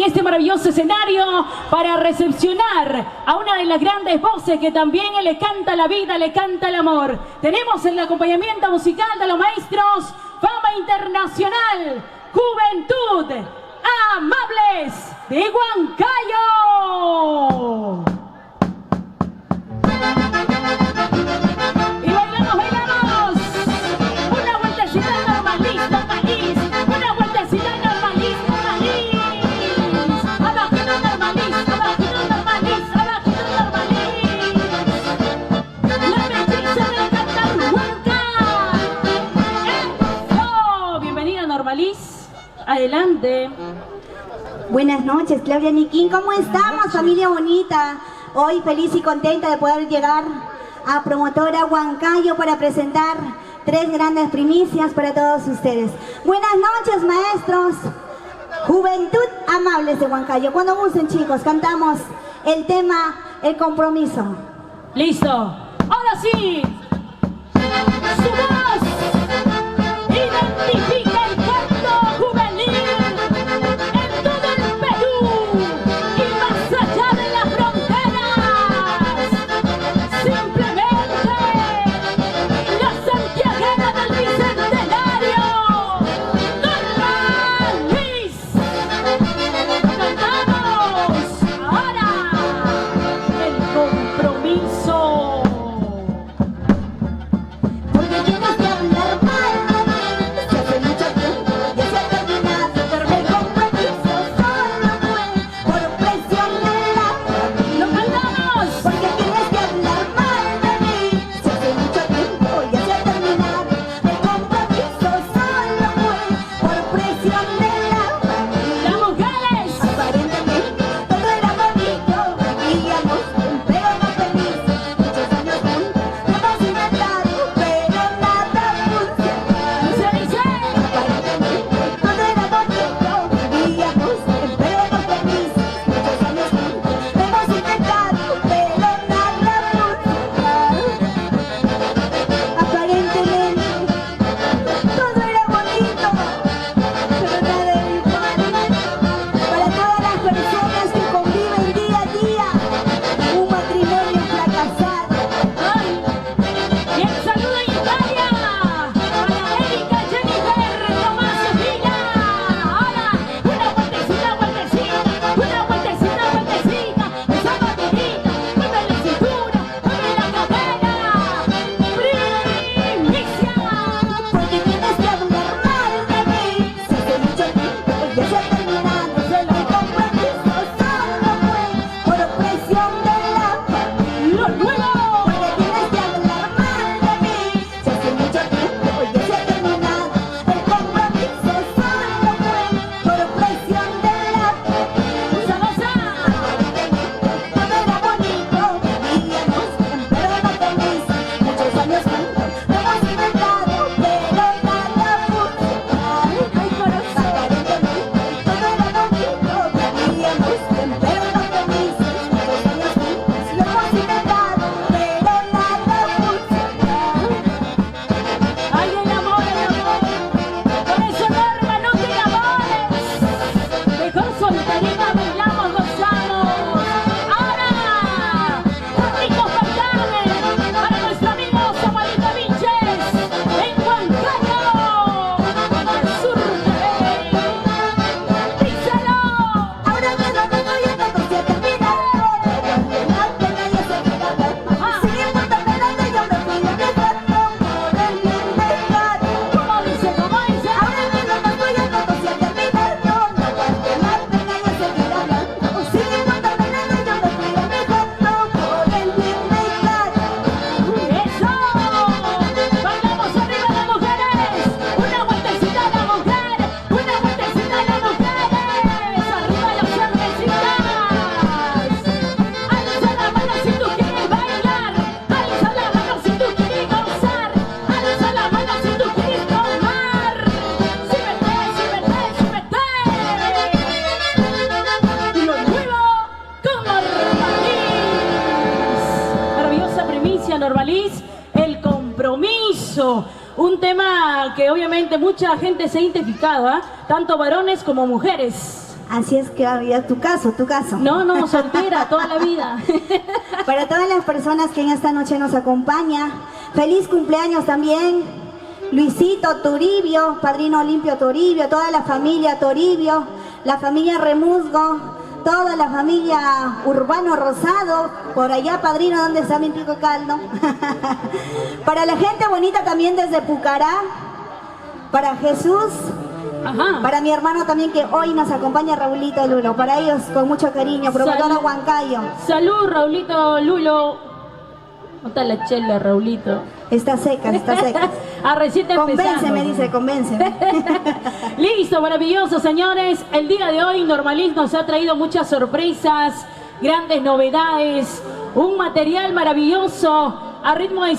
este maravilloso escenario para recepcionar a una de las grandes voces que también le canta la vida, le canta el amor. Tenemos el acompañamiento musical de los maestros Fama Internacional, Juventud Amables de Huancayo. Y bailamos, una vueltecita normalista, país, una vueltecita normalista, país. Abajito normalista, abajito normalista, abajito normalista. La belleza del cantar Huanca. ¡Eso! Bienvenida Normaliz, adelante. Buenas noches, Claudia Niquín, ¿cómo estamos, familia bonita? Hoy feliz y contenta de poder llegar a Promotora Huancayo para presentar 3 grandes primicias para todos ustedes. Buenas noches, maestros. Juventud Amables de Huancayo. Cuando gusten, chicos, cantamos el tema El Compromiso. Listo. Ahora sí. Su voz identifica el canto juvenil en todo el Perú y más allá de las fronteras. Simplemente la santiaguera del Bicentenario, Normaliz. Cantamos ahora El Compromiso. Porque tienes que hablar mal de mí, si hace mucho tiempo ya se ha terminado. El compromiso solo fue por presión de la familia. ¡Lo cantamos! Porque tienes que hablar mal de mí, si hace mucho tiempo ya se ha terminado. El compromiso solo fue por presión de la familia. ¡Las mujeres! Aparentemente todo era bonito, vivíamos pero no felices. Muchos años juntos hemos inventado, pero nada funcionó. Se dice. Aparentemente todo era bonito, vivíamos pero no felices. Muchos años juntos hemos inventado, pero nada funcionó. Aparentemente todo era bonito, pero nada era igual. Para todas las personas que conviven día a día, un matrimonio fracasado. ¡Ay! Y el saludo en Italia para Erika, Jennifer, Tomás y Villa. Ahora, una vueltecita, vueltecita, una vueltecita, vueltecita. Esa batidita, mueve la cintura, mueve la cadera. ¡Primicia! Porque tienes que hablar mal de mí, si hace mucho tiempo ya se ha terminado. El compromiso solo fue por presión de la familia. ¡Lo nuevo! Porque tienes que hablar mal de mí, si hace mucho tiempo ya se ha terminado. El compromiso solo fue por presión de la familia. ¡Sabrosa! Todo era bonito, vivíamos pero no felices. Muchos años juntos hemos inventado, pero nada funcionó. ¡Ay, corazón! Aparentemente todo era bonito, vivíamos pero no felices. Muchos años juntos lo hemos inventado, pero nada funcionó. ¡Ay, el amor, el amor! Por eso, Norma, no te enamores. Mejor solterita bailamos, gozamos. Ahora, un rico fantasma para nuestro amigo Samuelito Vinches en Huancayo, al sur de Díselo. Ahora que no te estoy viendo, tú se ha terminado. Pero la pena yo seguir hablando. Sin importarme nada, yo me fui de mi cuarto por el bien del gato. ¿Cómo dice? ¿Cómo dice? Ahora que no te estoy viendo, tú se ha terminado. No aguante la pena yo seguir hablando. Sin importarme nada, yo me fui de mi cuarto por el bien del gato. ¡Eso! ¡Bailamos arriba las mujeres! ¡Una vueltecita a la mujer! ¡Una vueltecita a las mujeres! ¡Arriba las cervecitas! ¡Alza la mano si tú quieres bailar! ¡Alza la mano si tú quieres gozar! ¡Alza la mano si tú quieres tomar! ¡Súbete, súbete, súbete! ¡Lo nuevo con Normaliz! Maravillosa primicia, Normaliz, El Compromiso. Un tema que obviamente mucha gente se ha identificado, ¿ah? Tanto varones como mujeres. Así es que había tu caso. No, soltera toda la vida. Para todas las personas que en esta noche nos acompañan, feliz cumpleaños también. Luisito Toribio, padrino Olimpio Toribio, toda la familia Toribio, la familia Remusgo, toda la familia Urbano Rosado, por allá padrino, ¿dónde está mi pico caldo? Para la gente bonita también desde Pucará, para Jesús. Ajá. Para mi hermano también que hoy nos acompaña, Raulito Lulo. Para ellos con mucho cariño, promotora Huancayo. Salud, Raulito Lulo. ¿Dónde está la chela, Raulito? Está seca. Recién empezando. Convénceme, dice, convénceme. Listo, maravilloso, señores. El día de hoy Normaliz nos ha traído muchas sorpresas, grandes novedades, un material maravilloso a ritmo de